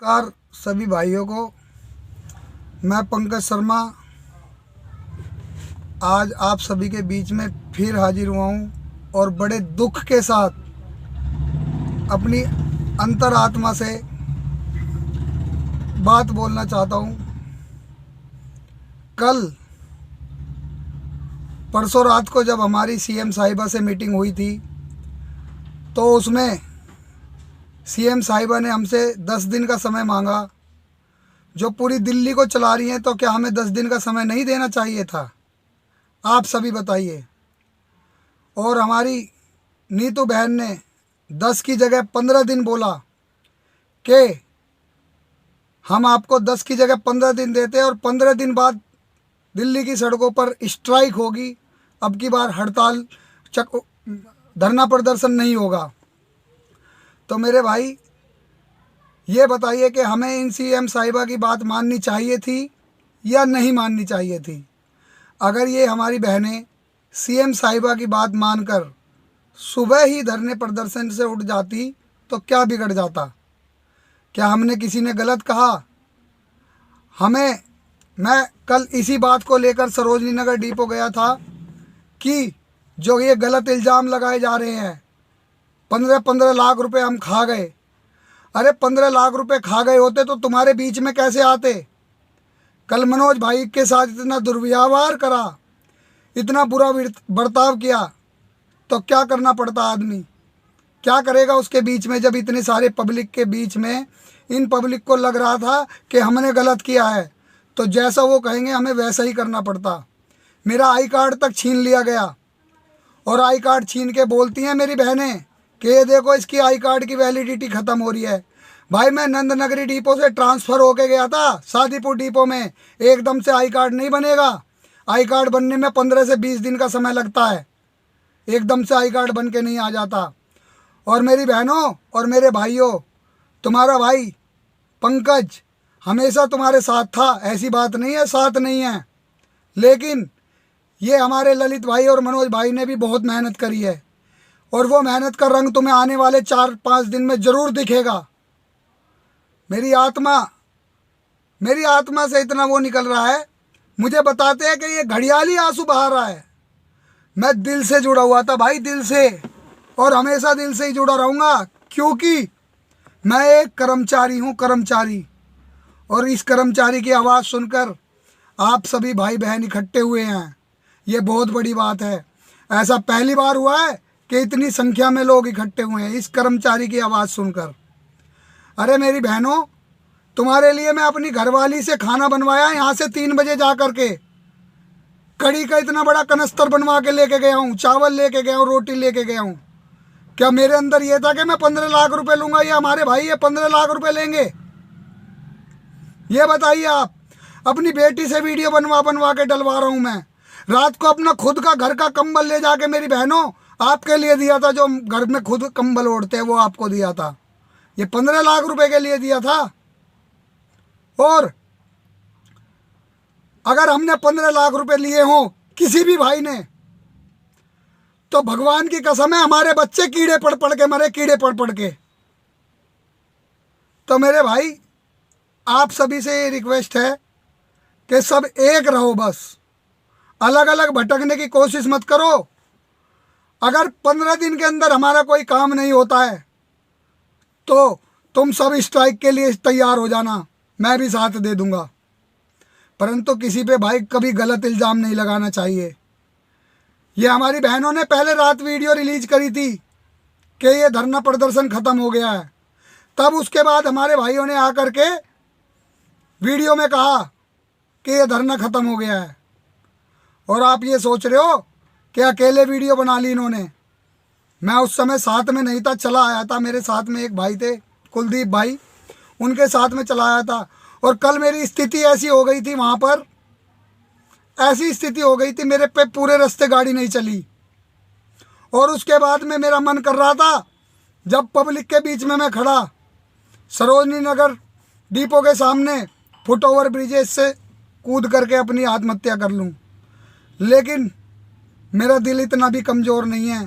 नमस्कार सभी भाइयों को। मैं पंकज शर्मा आज आप सभी के बीच में फिर हाजिर हुआ हूँ और बड़े दुख के साथ अपनी अंतरात्मा से बात बोलना चाहता हूँ। कल परसों रात को जब हमारी सीएम साहिबा से मीटिंग हुई थी तो उसमें सीएम साहिबा ने हमसे 10 दिन का समय मांगा। जो पूरी दिल्ली को चला रही हैं तो क्या हमें 10 दिन का समय नहीं देना चाहिए था? आप सभी बताइए। और हमारी नीतू बहन ने 10 की जगह 15 दिन बोला कि हम आपको 10 की जगह 15 दिन देते हैं और 15 दिन बाद दिल्ली की सड़कों पर स्ट्राइक होगी। अब की बार हड़ताल धरना प्रदर्शन नहीं होगा। तो मेरे भाई ये बताइए कि हमें इन सीएम साहिबा की बात माननी चाहिए थी या नहीं माननी चाहिए थी? अगर ये हमारी बहनें सीएम साहिबा की बात मानकर सुबह ही धरने प्रदर्शन से उठ जाती तो क्या बिगड़ जाता? क्या हमने किसी ने गलत कहा? मैं कल इसी बात को लेकर सरोजनी नगर डिपो गया था कि जो ये गलत इल्ज़ाम लगाए जा रहे हैं 15 लाख रुपए हम खा गए। अरे 15 लाख रुपए खा गए होते तो तुम्हारे बीच में कैसे आते? कल मनोज भाई के साथ इतना दुर्व्यवहार करा, इतना बुरा बर्ताव किया तो क्या करना पड़ता? आदमी क्या करेगा उसके बीच में जब इतने सारे पब्लिक के बीच में इन पब्लिक को लग रहा था कि हमने गलत किया है तो जैसा वो कहेंगे हमें वैसा ही करना पड़ता। मेरा आई कार्ड तक छीन लिया गया और आई कार्ड छीन के बोलती हैं मेरी बहनें कि ये देखो इसकी आई कार्ड की वैलिडिटी ख़त्म हो रही है। भाई मैं नंदनगरी डिपो से ट्रांसफ़र होके गया था शादीपुर डिपो में, एकदम से आई कार्ड नहीं बनेगा। आई कार्ड बनने में 15 से 20 दिन का समय लगता है, एकदम से आई कार्ड बन के नहीं आ जाता। और मेरी बहनों और मेरे भाइयों, तुम्हारा भाई पंकज हमेशा तुम्हारे साथ था, ऐसी बात नहीं है साथ नहीं है, लेकिन ये हमारे ललित भाई और मनोज भाई ने भी बहुत मेहनत करी है और वो मेहनत का रंग तुम्हें आने वाले 4-5 दिन में ज़रूर दिखेगा। मेरी आत्मा से इतना वो निकल रहा है, मुझे बताते हैं कि ये घड़ियाली आंसू बहा रहा है। मैं दिल से जुड़ा हुआ था भाई, दिल से, और हमेशा दिल से ही जुड़ा रहूँगा क्योंकि मैं एक कर्मचारी हूँ, कर्मचारी। और इस कर्मचारी की आवाज़ सुनकर आप सभी भाई बहन इकट्ठे हुए हैं, ये बहुत बड़ी बात है। ऐसा पहली बार हुआ है कि इतनी संख्या में लोग इकट्ठे हुए हैं इस कर्मचारी की आवाज़ सुनकर। अरे मेरी बहनों, तुम्हारे लिए मैं अपनी घरवाली से खाना बनवाया यहाँ से 3 बजे जा कर के, कड़ी का इतना बड़ा कनस्तर बनवा के लेके गया हूँ, चावल लेके गया हूँ, रोटी लेके गया हूँ। क्या मेरे अंदर ये था कि मैं 15 लाख रुपए लूँगा या हमारे भाई ये 15 लाख रुपए लेंगे? ये बताइए आप। अपनी बेटी से वीडियो बनवा के डलवा रहा हूँ मैं। रात को अपना खुद का घर का कंबल ले जाके मेरी बहनों आपके लिए दिया था, जो घर में खुद कंबल ओढ़ते हैं वो आपको दिया था। ये 15 लाख रुपए के लिए दिया था। और अगर हमने 15 लाख रुपए लिए हों किसी भी भाई ने तो भगवान की कसम है हमारे बच्चे कीड़े पड़ के मरे, कीड़े पड़ के। तो मेरे भाई आप सभी से ये रिक्वेस्ट है कि सब एक रहो, बस अलग अलग भटकने की कोशिश मत करो। अगर 15 दिन के अंदर हमारा कोई काम नहीं होता है तो तुम सब स्ट्राइक के लिए तैयार हो जाना, मैं भी साथ दे दूंगा। परंतु किसी पे भाई कभी गलत इल्ज़ाम नहीं लगाना चाहिए। ये हमारी बहनों ने पहले रात वीडियो रिलीज करी थी कि ये धरना प्रदर्शन ख़त्म हो गया है, तब उसके बाद हमारे भाइयों ने आकर के वीडियो में कहा कि ये धरना ख़त्म हो गया है। और आप ये सोच रहे हो कि अकेले वीडियो बना ली इन्होंने। मैं उस समय साथ में नहीं था, चला आया था। मेरे साथ में एक भाई थे कुलदीप भाई, उनके साथ में चला आया था। और कल मेरी स्थिति ऐसी हो गई थी, वहाँ पर ऐसी स्थिति हो गई थी, मेरे पे पूरे रास्ते गाड़ी नहीं चली। और उसके बाद में मेरा मन कर रहा था जब पब्लिक के बीच में मैं खड़ा सरोजनी नगर डिपो के सामने फुट ओवर ब्रिजेस से कूद करके अपनी आत्महत्या कर लूँ, लेकिन मेरा दिल इतना भी कमज़ोर नहीं है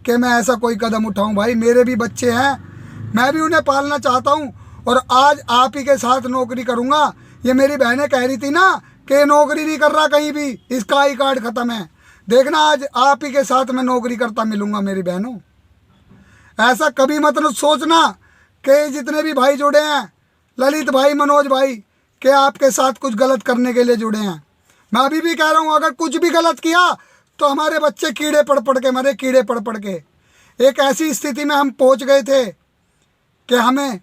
कि मैं ऐसा कोई कदम उठाऊं। भाई मेरे भी बच्चे हैं, मैं भी उन्हें पालना चाहता हूं और आज आप ही के साथ नौकरी करूँगा। ये मेरी बहनें कह रही थी ना कि नौकरी नहीं कर रहा कहीं भी, इसका आई कार्ड ख़त्म है। देखना आज आप ही के साथ मैं नौकरी करता मिलूँगा मेरी बहनों। ऐसा कभी मतलब सोचना कि जितने भी भाई जुड़े हैं, ललित भाई, मनोज भाई, कि आपके साथ कुछ गलत करने के लिए जुड़े हैं। मैं अभी भी कह रहा हूँ, अगर कुछ भी गलत किया तो हमारे बच्चे कीड़े पड़ पड़ के मरे, कीड़े पड़ पड़ के। एक ऐसी स्थिति में हम पहुँच गए थे कि हमें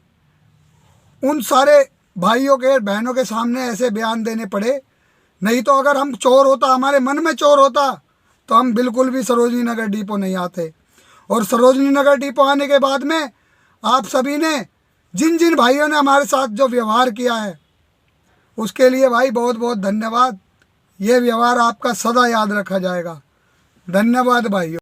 उन सारे भाइयों के, बहनों के सामने ऐसे बयान देने पड़े। नहीं तो अगर हम चोर होता, हमारे मन में चोर होता, तो हम बिल्कुल भी सरोजनी नगर डिपो नहीं आते। और सरोजनी नगर डिपो आने के बाद में आप सभी ने, जिन जिन भाइयों ने हमारे साथ जो व्यवहार किया है, उसके लिए भाई बहुत बहुत धन्यवाद। ये व्यवहार आपका सदा याद रखा जाएगा। धन्यवाद भाइयों।